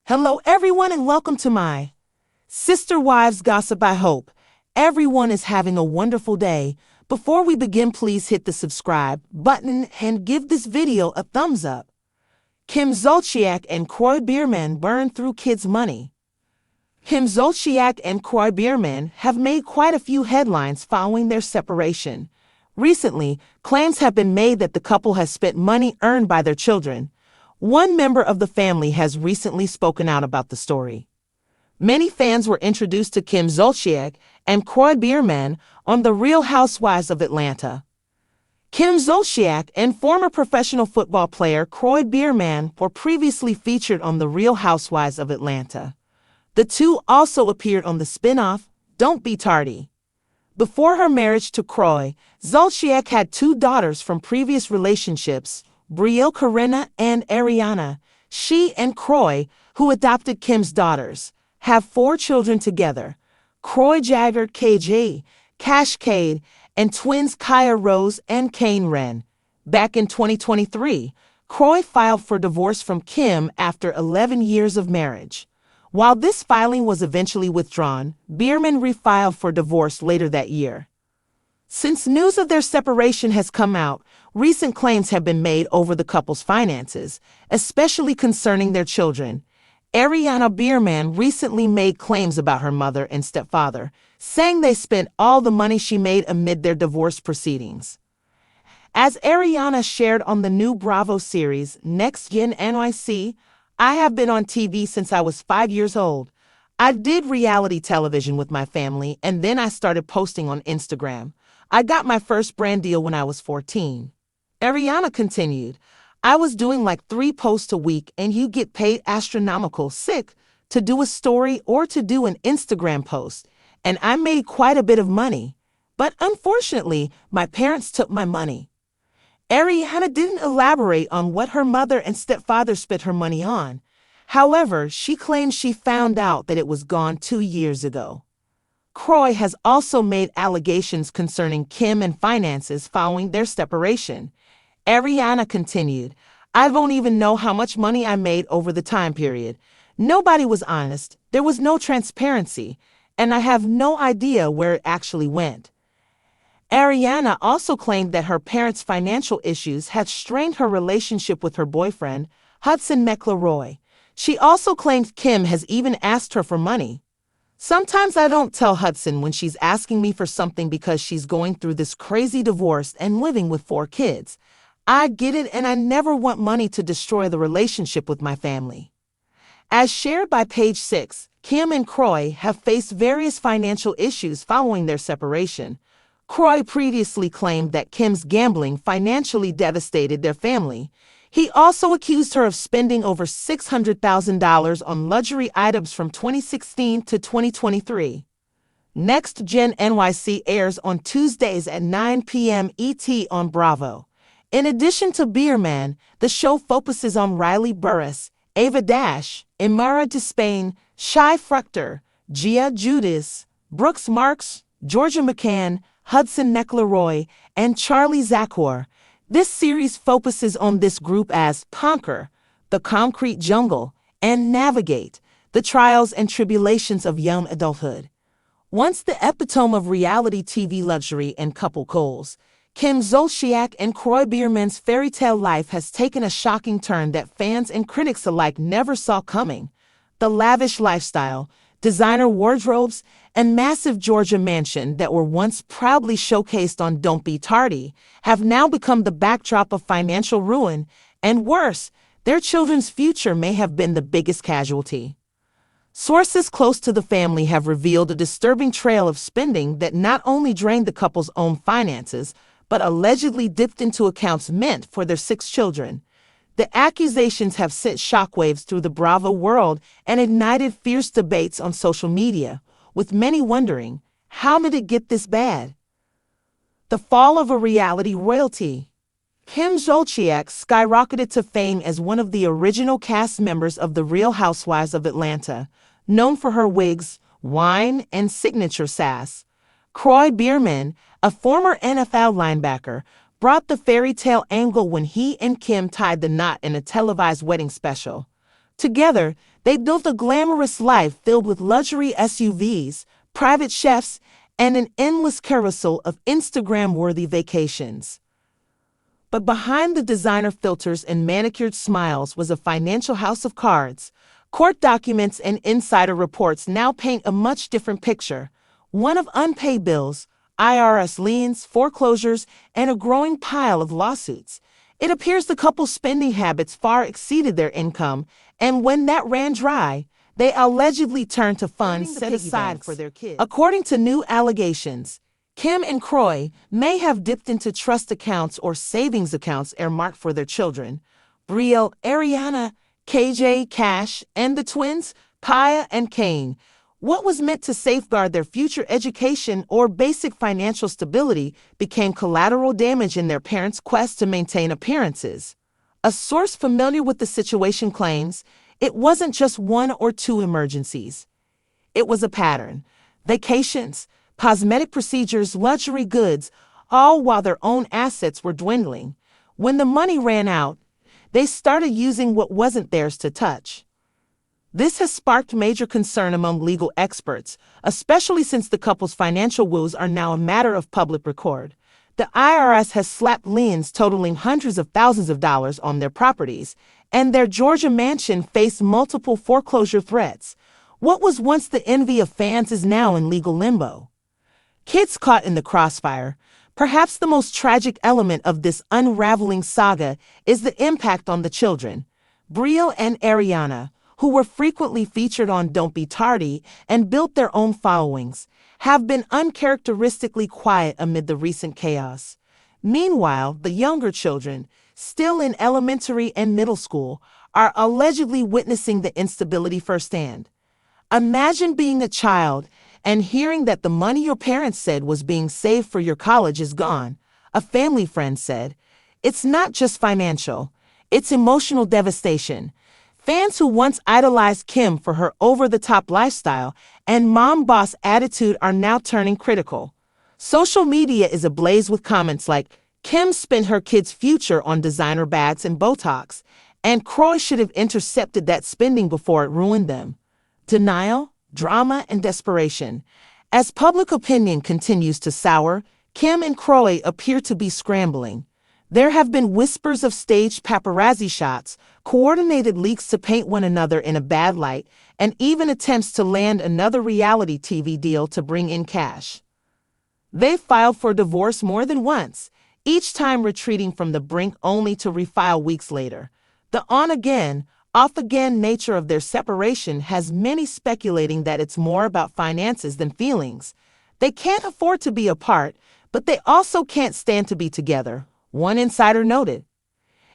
Hello everyone and welcome to my Sister Wives Gossip. I hope everyone is having a wonderful day. Before we begin, please hit the subscribe button and give this video a thumbs up. Kim Zolciak and Kroy Biermann burn through kids' money. Kim Zolciak and Kroy Biermann have made quite a few headlines following their separation. Recently, claims have been made that the couple has spent money earned by their children. One member of the family has recently spoken out about the story. Many fans were introduced to Kim Zolciak and Kroy Biermann on The Real Housewives of Atlanta. Kim Zolciak and former professional football player Kroy Biermann were previously featured on The Real Housewives of Atlanta. The two also appeared on the spin-off, Don't Be Tardy. Before her marriage to Kroy, Zolciak had two daughters from previous relationships, Karina and Ariana. She and Kroy, who adopted Kim's daughters, have 4 children together: Kroy Jagger KJ, Cascade, and twins Kaya Rose and Kane Wren. Back in 2023, Kroy filed for divorce from Kim after 11 years of marriage. While this filing was eventually withdrawn, Biermann refiled for divorce later that year. Since news of their separation has come out, recent claims have been made over the couple's finances, especially concerning their children. Ariana Biermann recently made claims about her mother and stepfather, saying they spent all the money she made amid their divorce proceedings. As Ariana shared on the new Bravo series, Next Gen NYC, "I have been on TV since I was 5 years old. I did reality television with my family, and then I started posting on Instagram. I got my first brand deal when I was 14. Ariana continued, "I was doing like 3 posts a week, and you get paid astronomical sick to do a story or to do an Instagram post, and I made quite a bit of money. But unfortunately, my parents took my money." Ariana didn't elaborate on what her mother and stepfather spent her money on. However, she claims she found out that it was gone 2 years ago. Kroy has also made allegations concerning Kim and finances following their separation. Ariana continued, "I don't even know how much money I made over the time period. Nobody was honest, there was no transparency, and I have no idea where it actually went." Ariana also claimed that her parents' financial issues had strained her relationship with her boyfriend, Hudson McElroy. She also claimed Kim has even asked her for money. "Sometimes I don't tell Hudson when she's asking me for something because she's going through this crazy divorce and living with 4 kids. I get it, and I never want money to destroy the relationship with my family." As shared by Page 6, Kim and Kroy have faced various financial issues following their separation. Kroy previously claimed that Kim's gambling financially devastated their family. He also accused her of spending over $600,000 on luxury items from 2016 to 2023. Next Gen NYC airs on Tuesdays at 9 p.m. ET on Bravo. In addition to Biermann, the show focuses on Riley Burris, Ava Dash, Imara Despain, Shai Fruchter, Gia Judas, Brooks Marks, Georgia McCann, Hudson McElroy, and Charlie Zachor. This series focuses on this group as conquer the concrete jungle and navigate the trials and tribulations of young adulthood. Once the epitome of reality TV luxury and couple goals, Kim Zolciak and Kroy Biermann's fairy tale life has taken a shocking turn that fans and critics alike never saw coming. The lavish lifestyle, designer wardrobes, and massive Georgia mansion that were once proudly showcased on Don't Be Tardy have now become the backdrop of financial ruin, and worse, their children's future may have been the biggest casualty. Sources close to the family have revealed a disturbing trail of spending that not only drained the couple's own finances, but allegedly dipped into accounts meant for their 6 children. The accusations have sent shockwaves through the Bravo world and ignited fierce debates on social media, with many wondering, how did it get this bad? The fall of a reality royalty. Kim Zolciak skyrocketed to fame as one of the original cast members of The Real Housewives of Atlanta, known for her wigs, wine, and signature sass. Kroy Biermann, a former NFL linebacker, brought the fairy tale angle when he and Kim tied the knot in a televised wedding special. Together, They built a glamorous life filled with luxury SUVs, private chefs, and an endless carousel of Instagram-worthy vacations. But behind the designer filters and manicured smiles was a financial house of cards. Court documents and insider reports now paint a much different picture, one of unpaid bills, IRS liens, foreclosures, and a growing pile of lawsuits. It appears the couple's spending habits far exceeded their income, and when that ran dry, they allegedly turned to funds set aside for their kids. According to new allegations, Kim and Kroy may have dipped into trust accounts or savings accounts earmarked for their children. Brielle, Ariana, KJ, Cash, and the twins, Kaya and Kane. What was meant to safeguard their future education or basic financial stability became collateral damage in their parents' quest to maintain appearances. A source familiar with the situation claims it wasn't just one or two emergencies. It was a pattern. Vacations, cosmetic procedures, luxury goods, all while their own assets were dwindling. When the money ran out, they started using what wasn't theirs to touch. This has sparked major concern among legal experts, especially since the couple's financial woes are now a matter of public record. The IRS has slapped liens totaling hundreds of thousands of dollars on their properties, and their Georgia mansion faced multiple foreclosure threats. What was once the envy of fans is now in legal limbo. Kids caught in the crossfire. Perhaps the most tragic element of this unraveling saga is the impact on the children. Brielle and Ariana, who were frequently featured on Don't Be Tardy and built their own followings, have been uncharacteristically quiet amid the recent chaos. Meanwhile, the younger children, still in elementary and middle school, are allegedly witnessing the instability firsthand. Imagine being a child and hearing that the money your parents said was being saved for your college is gone. A family friend said, "It's not just financial, it's emotional devastation." Fans who once idolized Kim for her over-the-top lifestyle and mom boss attitude are now turning critical. Social media is ablaze with comments like, "Kim spent her kids' future on designer bags and Botox, and Kroy should have intercepted that spending before it ruined them." Denial, drama, and desperation. As public opinion continues to sour, Kim and Kroy appear to be scrambling. There have been whispers of staged paparazzi shots, coordinated leaks to paint one another in a bad light, and even attempts to land another reality TV deal to bring in cash. They've filed for divorce more than once, each time retreating from the brink only to refile weeks later. The on-again, off-again nature of their separation has many speculating that it's more about finances than feelings. They can't afford to be apart, but they also can't stand to be together, one insider noted.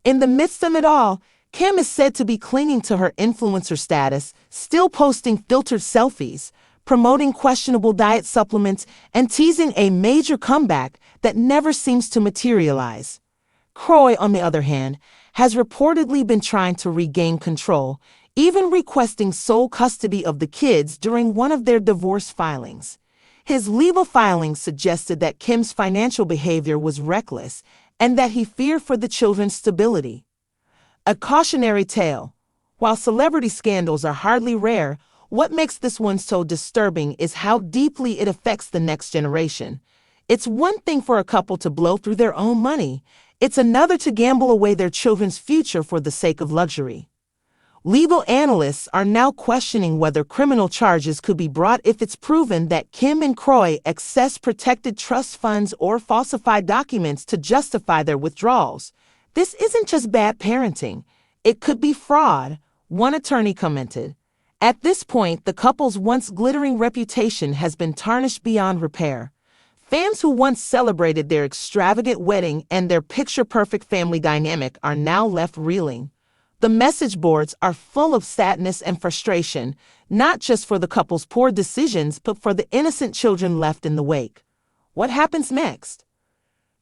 In the midst of it all, Kim is said to be clinging to her influencer status, still posting filtered selfies, promoting questionable diet supplements, and teasing a major comeback that never seems to materialize. Kroy, on the other hand, has reportedly been trying to regain control, even requesting sole custody of the kids during one of their divorce filings. His legal filings suggested that Kim's financial behavior was reckless and that he feared for the children's stability. A cautionary tale. While celebrity scandals are hardly rare, what makes this one so disturbing is how deeply it affects the next generation. It's one thing for a couple to blow through their own money. It's another to gamble away their children's future for the sake of luxury. Legal analysts are now questioning whether criminal charges could be brought if it's proven that Kim and Kroy accessed protected trust funds or falsified documents to justify their withdrawals. This isn't just bad parenting. It could be fraud, one attorney commented. At this point, the couple's once glittering reputation has been tarnished beyond repair. Fans who once celebrated their extravagant wedding and their picture-perfect family dynamic are now left reeling. The message boards are full of sadness and frustration, not just for the couple's poor decisions, but for the innocent children left in the wake. What happens next?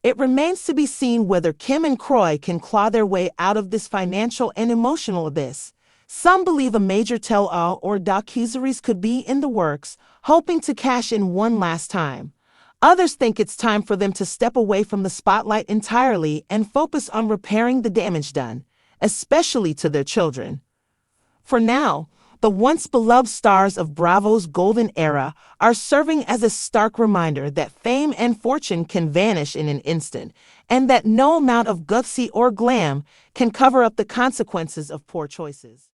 It remains to be seen whether Kim and Kroy can claw their way out of this financial and emotional abyss. Some believe a major tell-all or docuseries could be in the works, hoping to cash in one last time. Others think it's time for them to step away from the spotlight entirely and focus on repairing the damage done, especially to their children. For now, the once beloved stars of Bravo's golden era, are serving as a stark reminder that fame and fortune can vanish in an instant, and that no amount of gutsy or glam can cover up the consequences of poor choices.